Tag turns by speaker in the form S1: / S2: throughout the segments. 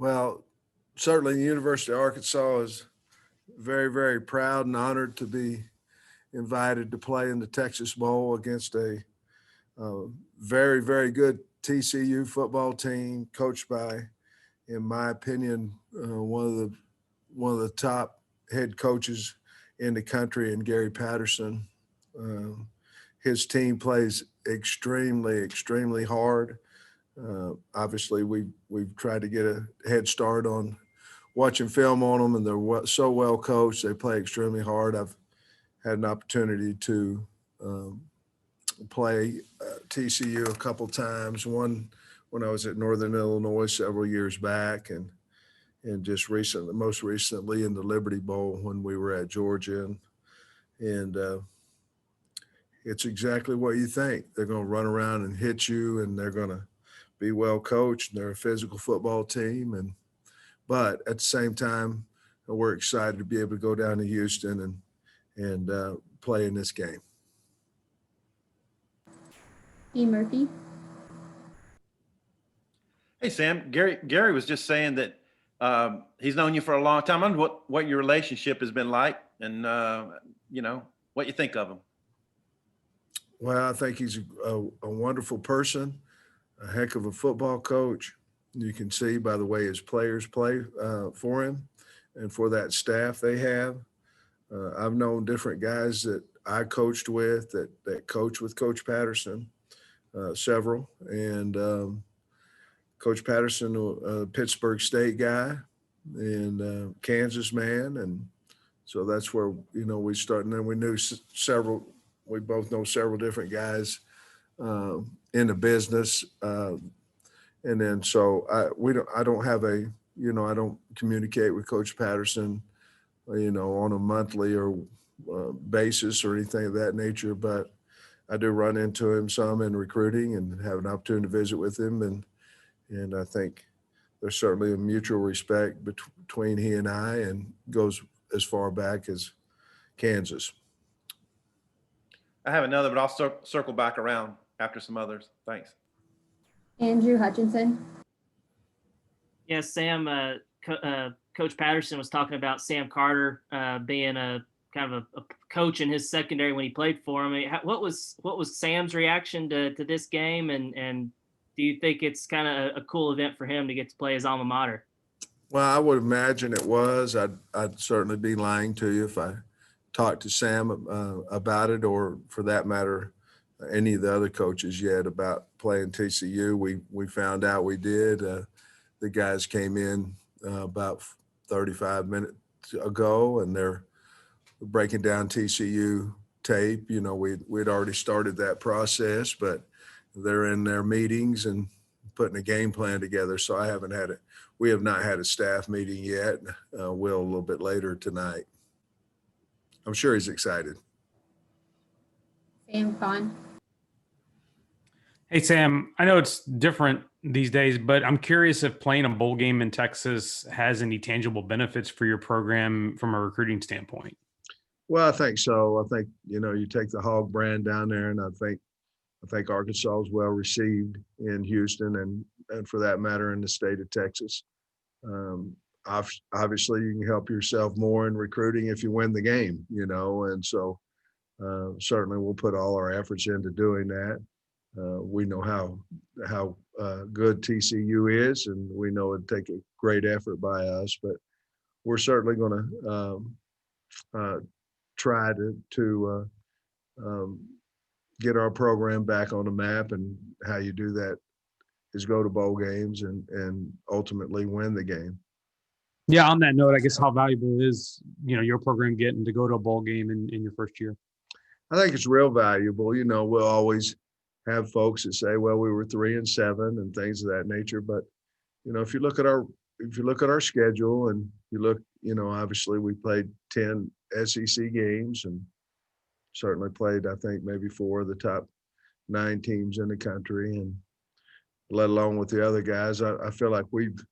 S1: Well, certainly the University of Arkansas is very, very proud and honored to be invited to play in the Texas Bowl against a uh, very, very good TCU football team coached by, in my opinion, one of the top head coaches in the country, and Gary Patterson. Um, his team plays extremely, extremely hard. Obviously, we've tried to get a head start on watching film on them, and they're so well coached. They play extremely hard. I've had an opportunity to um, play TCU a couple times. One when I was at Northern Illinois several years back, and just recently, most recently in the Liberty Bowl when we were at Georgia, and it's exactly what you think. They're going to run around and hit you, and they're going to be well coached. They're a physical football team, but at the same time, we're excited to be able to go down to Houston and play in this game.
S2: E. Murphy.
S3: Hey, Sam. Gary was just saying that he's known you for a long time. I wonder what your relationship has been like, and what you think of him.
S1: Well, I think he's a wonderful person, a heck of a football coach. You can see by the way his players play for him and for that staff they have. I've known different guys that I coached with that coach with Coach Patterson, several. And Coach Patterson, a Pittsburgh State guy and Kansas man. And so that's where, we started. And then we knew we both know several different guys in the business. And then so I don't communicate with Coach Patterson, on a monthly or basis or anything of that nature, but I do run into him some in recruiting and have an opportunity to visit with him. And I think there's certainly a mutual respect between he and I, and goes as far back as Kansas.
S3: I have another, but I'll circle back around after some others. Thanks.
S2: Andrew Hutchinson.
S4: Yes, Sam. Coach Patterson was talking about Sam Carter being a kind of a coach in his secondary when he played for him. I mean, what was Sam's reaction to this game, and do you think it's kind of a cool event for him to get to play his alma mater?
S1: Well, I would imagine it was. I'd certainly be lying to you if I talked to Sam about it, or for that matter, any of the other coaches yet about playing TCU. We found out we did. The guys came in about 35 minutes ago, and they're breaking down TCU tape. We'd already started that process, but they're in their meetings and putting a game plan together. So we have not had a staff meeting yet. We'll a little bit later tonight. I'm sure he's excited.
S2: Sam Khan.
S5: Hey, Sam, I know it's different these days, but I'm curious if playing a bowl game in Texas has any tangible benefits for your program from a recruiting standpoint.
S1: Well, I think so. I think, you take the Hog brand down there, and I think Arkansas is well received in Houston and for that matter in the state of Texas. Obviously you can help yourself more in recruiting if you win the game, and so certainly we'll put all our efforts into doing that. We know how good TCU is, and we know it'd take a great effort by us, but we're certainly going to try to get our program back on the map. And how you do that is go to bowl games and ultimately win the game.
S5: Yeah, on that note, I guess how valuable is, your program getting to go to a bowl game in your first year?
S1: I think it's real valuable. We'll always have folks that say, well, we were 3-7 and things of that nature. But, if you look at our schedule and you look, obviously we played 10 SEC games and certainly played, I think, maybe 4 of the top 9 teams in the country, and let alone with the other guys. I feel like we've,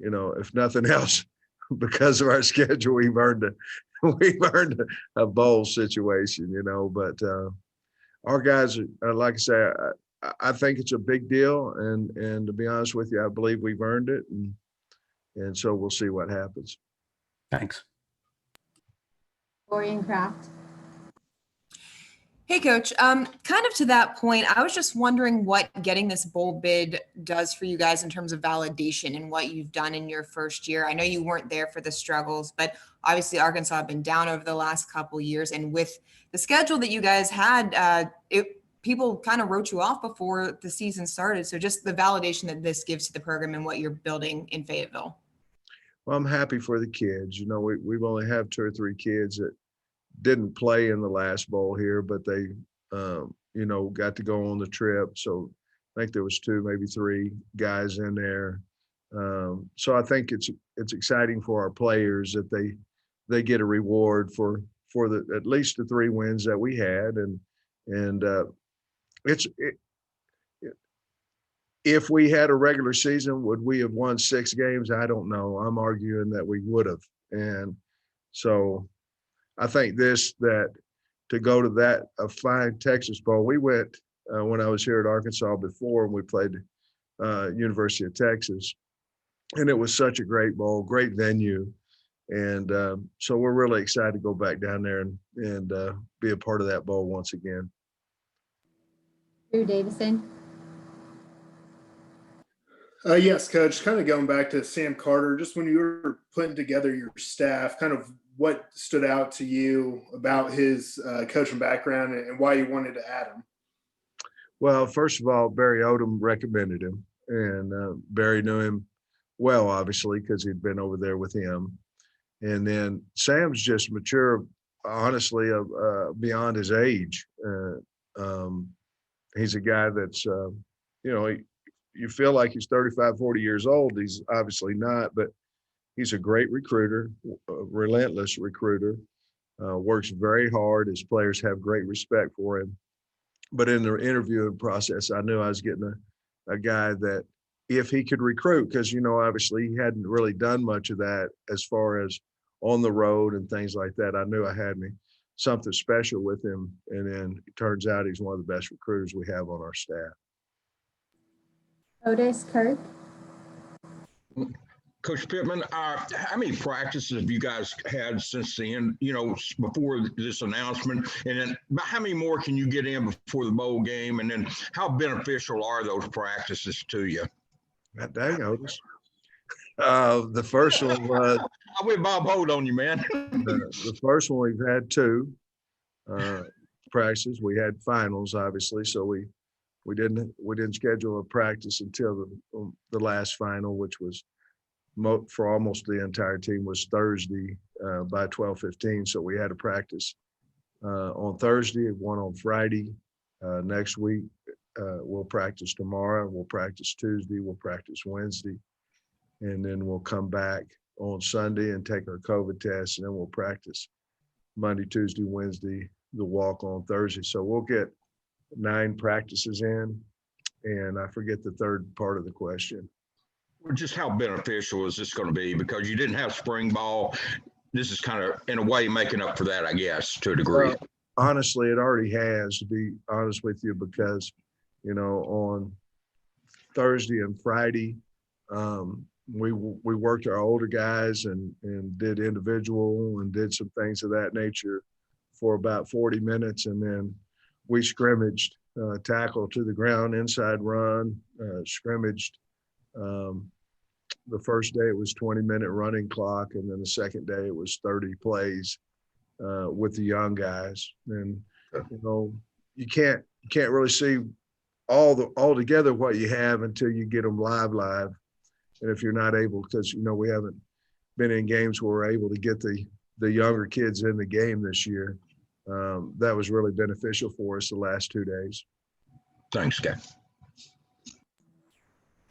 S1: if nothing else, because of our schedule, we've earned a bowl situation, but our guys are, like I say, I think it's a big deal. And to be honest with you, I believe we've earned it. And so we'll see what happens.
S5: Thanks.
S2: Dorian Kraft.
S6: Hey, Coach. Kind of to that point, I was just wondering what getting this bowl bid does for you guys in terms of validation and what you've done in your first year. I know you weren't there for the struggles, but obviously Arkansas have been down over the last couple years. And with the schedule that you guys had, people kind of wrote you off before the season started. So just the validation that this gives to the program and what you're building in Fayetteville.
S1: Well, I'm happy for the kids. You know, we've only have 2 or 3 kids that didn't play in the last bowl here, but they, you know, got to go on the trip. So I think there was 2, maybe 3 guys in there. So I think it's exciting for our players that they get a reward for at least the 3 wins that we had. And if we had a regular season, would we have won 6 games? I don't know. I'm arguing that we would have. And so I think that to go to that, a fine Texas Bowl, we went when I was here at Arkansas before, and we played University of Texas. And it was such a great bowl, great venue. And so we're really excited to go back down there and be a part of that bowl once again.
S2: Drew Davison.
S7: Yes, Coach. Kind of going back to Sam Carter, just when you were putting together your staff, kind of what stood out to you about his coaching background and why you wanted to add him?
S1: Well, first of all, Barry Odom recommended him, and Barry knew him well, obviously, because he'd been over there with him. And then Sam's just mature, honestly, beyond his age. He's a guy that's, you know, you feel like he's 35, 40 years old. He's obviously not, but he's a great recruiter, a relentless recruiter, works very hard. His players have great respect for him. But in the interviewing process, I knew I was getting a guy that if he could recruit, because, you know, obviously he hadn't really done much of that as far as on the road and things like that. I knew I had something special with him. And then it turns out he's one of the best recruiters we have on our staff.
S2: Otis Kirk.
S8: Coach Pittman, how many practices have you guys had since then, you know, before this announcement? And then about how many more can you get in before the bowl game? And then how beneficial are those practices to you?
S1: God dang, Otis. The first one was
S8: I went Bob Holt on you, man.
S1: the first one we've had 2 practices. We had finals, obviously, so we didn't schedule a practice until the last final, which was for almost the entire team was Thursday by 12:15. So we had a practice on Thursday, one on Friday. Next week we'll practice tomorrow. We'll practice Tuesday. We'll practice Wednesday, and then we'll come back on Sunday and take our COVID test, and then we'll practice Monday, Tuesday, Wednesday, the walk on Thursday. So we'll get 9 practices in, and I forget the third part of the question.
S8: Just how beneficial is this going to be? Because you didn't have spring ball. This is kind of, in a way, making up for that, I guess, to a degree.
S1: Honestly, it already has, to be honest with you, because, you know, on Thursday and Friday, we worked our older guys and did individual and did some things of that nature for about 40 minutes. And then we scrimmaged, tackle to the ground, inside run, scrimmaged. The first day it was 20-minute running clock, and then the second day it was 30 plays with the young guys. And you know, you can't really see all together what you have until you get them live. And if you're not able, because you know we haven't been in games where we're able to get the younger kids in the game this year, that was really beneficial for us the last 2 days.
S8: Thanks, Scott.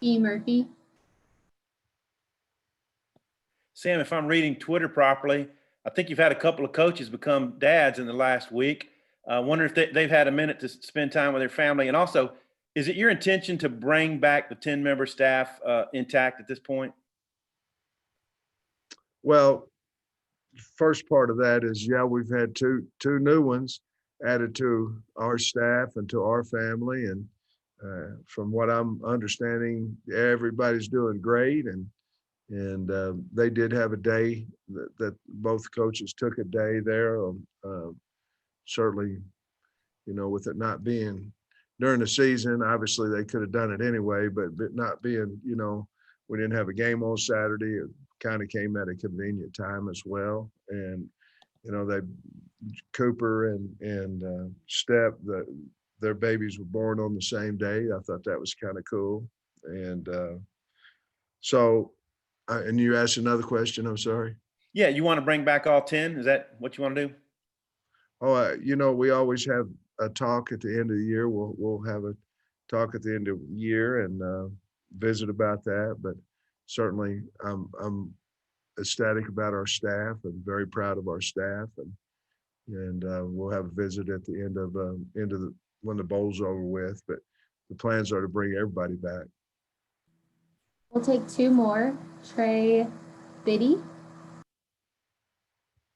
S2: E. Murphy.
S3: Sam, if I'm reading Twitter properly, I think you've had a couple of coaches become dads in the last week. I wonder if they've had a minute to spend time with their family. And also, is it your intention to bring back the 10-member staff intact at this point?
S1: Well, first part of that is, yeah, we've had two new ones added to our staff and to our family. And from what I'm understanding, everybody's doing great. And And they did have a day that both coaches took a day there. Certainly, with it not being during the season, obviously they could have done it anyway, but not being, we didn't have a game on Saturday. It kind of came at a convenient time as well. And, they Cooper and Step, their babies were born on the same day. I thought that was kind of cool. And and you asked another question, I'm sorry.
S3: Yeah, you want to bring back all 10? Is that what you want to do?
S1: Oh, we always have a talk at the end of the year. We'll have a talk at the end of the year and visit about that. But certainly, I'm ecstatic about our staff and very proud of our staff, and we'll have a visit at the end of when the bowl's over with. But the plans are to bring everybody back.
S2: We'll take two more. Trey Biddy.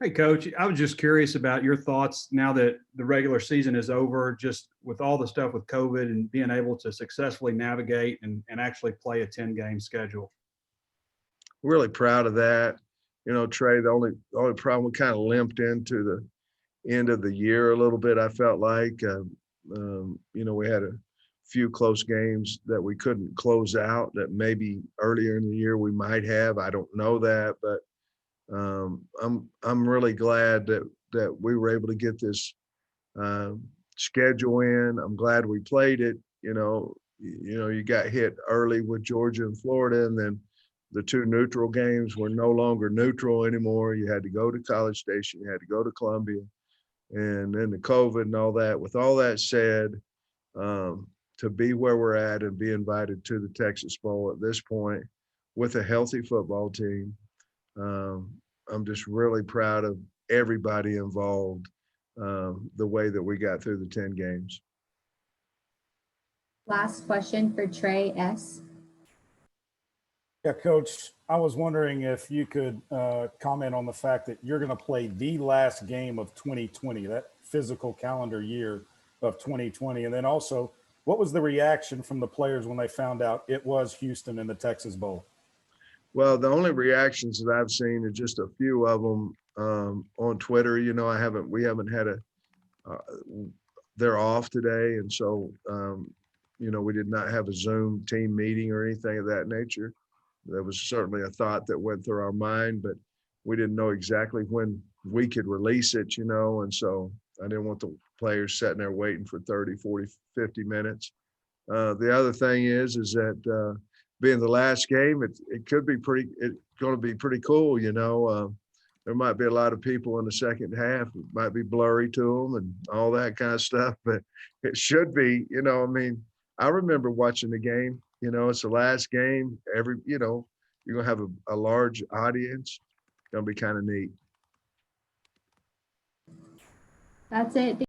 S9: Hey, Coach, I was just curious about your thoughts now that the regular season is over, just with all the stuff with COVID and being able to successfully navigate and actually play a 10-game schedule.
S1: Really proud of that. Trey, the only problem, we kind of limped into the end of the year a little bit, I felt like. We had a few close games that we couldn't close out that maybe earlier in the year we might have. I don't know that, but I'm really glad that we were able to get this schedule in. I'm glad we played it. You got hit early with Georgia and Florida, and then the two neutral games were no longer neutral anymore. You had to go to College Station, you had to go to Columbia, and then the COVID and all that. With all that said, to be where we're at and be invited to the Texas Bowl at this point with a healthy football team, I'm just really proud of everybody involved, the way that we got through the 10 games.
S2: Last question for Trey S.
S10: Yeah, Coach, I was wondering if you could comment on the fact that you're going to play the last game of 2020, that physical calendar year of 2020. And then also, what was the reaction from the players when they found out it was Houston in the Texas Bowl?
S1: Well, the only reactions that I've seen are just a few of them on Twitter. We haven't had they're off today. And so, we did not have a Zoom team meeting or anything of that nature. There was certainly a thought that went through our mind, but we didn't know exactly when we could release it, and so I didn't want the players sitting there waiting for 30, 40, 50 minutes. The other thing is that being the last game, it could be it's going to be pretty cool, there might be a lot of people in the second half. It might be blurry to them and all that kind of stuff, but it should be, I remember watching the game. It's the last game. You're going to have a large audience. It's going to be kind of neat.
S2: That's it.